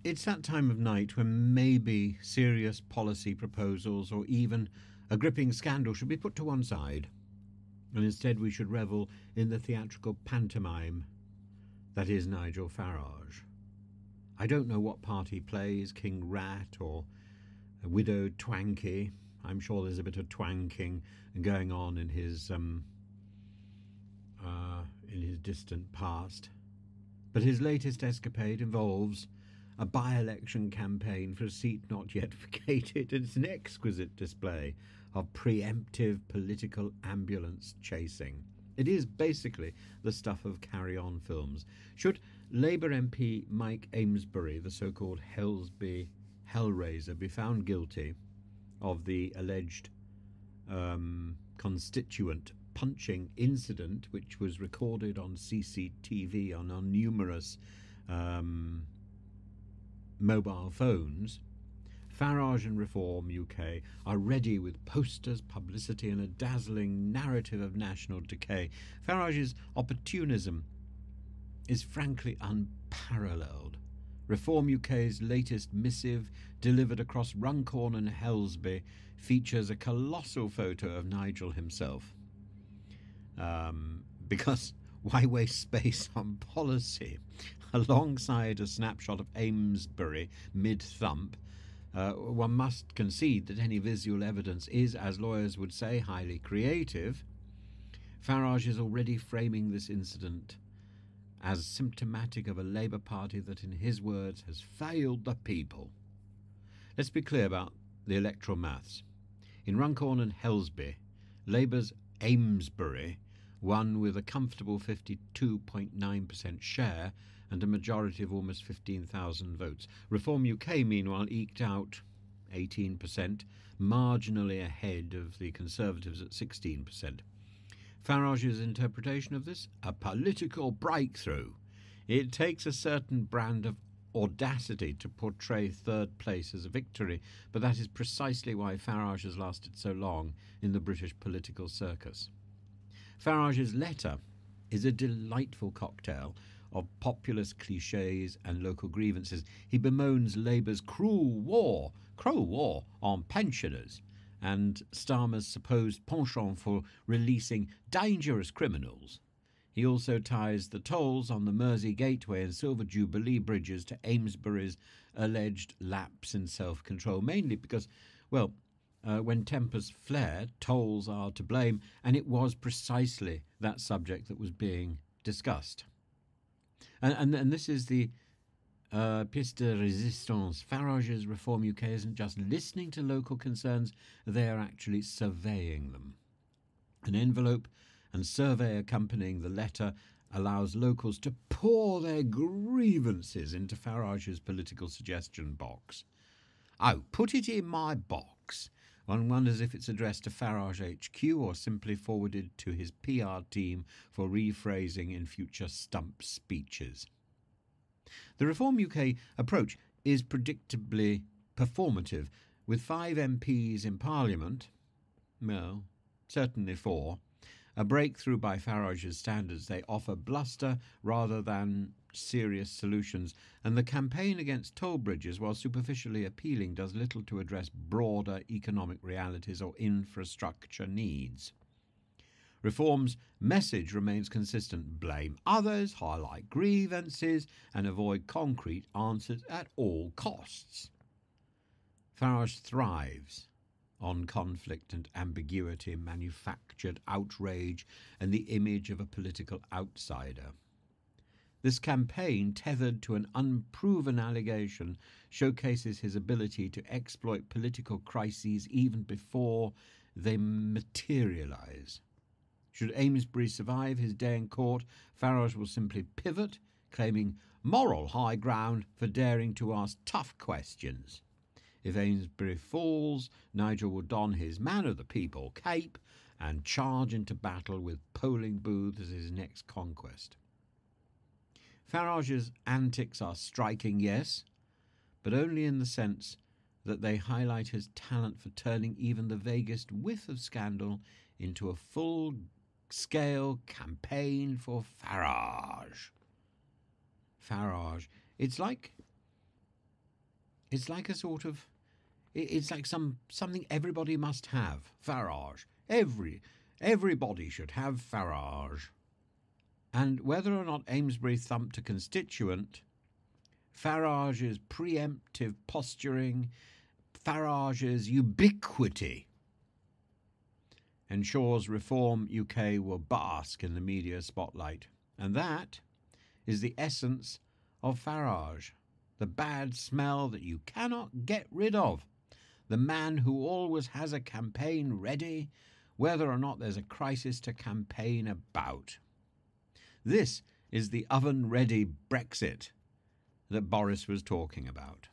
It's that time of night when maybe serious policy proposals or even a gripping scandal should be put to one side, and instead we should revel in the theatrical pantomime that is Nigel Farage. I don't know what part he plays, King Rat or a Widow Twankey. I'm sure there's a bit of twanking going on in his distant past. But his latest escapade involves a by-election campaign for a seat not yet vacated. It's an exquisite display of preemptive political ambulance chasing. It is basically the stuff of carry-on films. Should Labour MP Mike Amesbury, the so-called Helsby Hellraiser, be found guilty of the alleged constituent punching incident, which was recorded on CCTV on numerous mobile phones, Farage and Reform UK are ready with posters, publicity and a dazzling narrative of national decay. Farage's opportunism is frankly unparalleled. Reform UK's latest missive, delivered across Runcorn and Helsby, features a colossal photo of Nigel himself. Because why waste space on policy? Alongside a snapshot of Amesbury mid-thump, one must concede that any visual evidence is, as lawyers would say, highly creative. Farage is already framing this incident as symptomatic of a Labour Party that, in his words, has failed the people. Let's be clear about the electoral maths. In Runcorn and Helsby, Labour's Amesbury won with a comfortable 52.9% share and a majority of almost 15,000 votes. Reform UK, meanwhile, eked out 18%, marginally ahead of the Conservatives at 16%. Farage's interpretation of this? A political breakthrough. It takes a certain brand of audacity to portray third place as a victory, but that is precisely why Farage has lasted so long in the British political circus. Farage's letter is a delightful cocktail of populist clichés and local grievances. He bemoans Labour's cruel war on pensioners, and Starmer's supposed penchant for releasing dangerous criminals. He also ties the tolls on the Mersey Gateway and Silver Jubilee bridges to Amesbury's alleged lapse in self-control, mainly because, well, when tempers flare, tolls are to blame, and it was precisely that subject that was being discussed. And this is the pièce de résistance. Farage's Reform UK isn't just listening to local concerns, they are actually surveying them. An envelope and survey accompanying the letter allows locals to pour their grievances into Farage's political suggestion box. Oh, put it in my box. One wonders if it's addressed to Farage HQ or simply forwarded to his PR team for rephrasing in future stump speeches. The Reform UK approach is predictably performative, with 5 MPs in Parliament, well, certainly 4, a breakthrough by Farage's standards. They offer bluster rather than serious solutions, and the campaign against toll bridges, while superficially appealing, does little to address broader economic realities or infrastructure needs. Reform's message remains consistent: blame others, highlight grievances, and avoid concrete answers at all costs. Farage thrives on conflict and ambiguity, manufactured outrage, and the image of a political outsider. This campaign, tethered to an unproven allegation, showcases his ability to exploit political crises even before they materialise. Should Amesbury survive his day in court, Farage will simply pivot, claiming moral high ground for daring to ask tough questions. If Amesbury falls, Nigel will don his man of the people cape and charge into battle with polling booths as his next conquest. Farage's antics are striking, yes, but only in the sense that they highlight his talent for turning even the vaguest whiff of scandal into a full-scale campaign for Farage. Farage. It's like It's like a sort of, it's like something everybody must have. Farage. Everybody should have Farage. And whether or not Amesbury thumped a constituent, Farage's preemptive posturing, Farage's ubiquity ensures Reform UK will bask in the media spotlight. And that is the essence of Farage, the bad smell that you cannot get rid of, the man who always has a campaign ready, whether or not there's a crisis to campaign about. This is the oven-ready Brexit that Boris was talking about.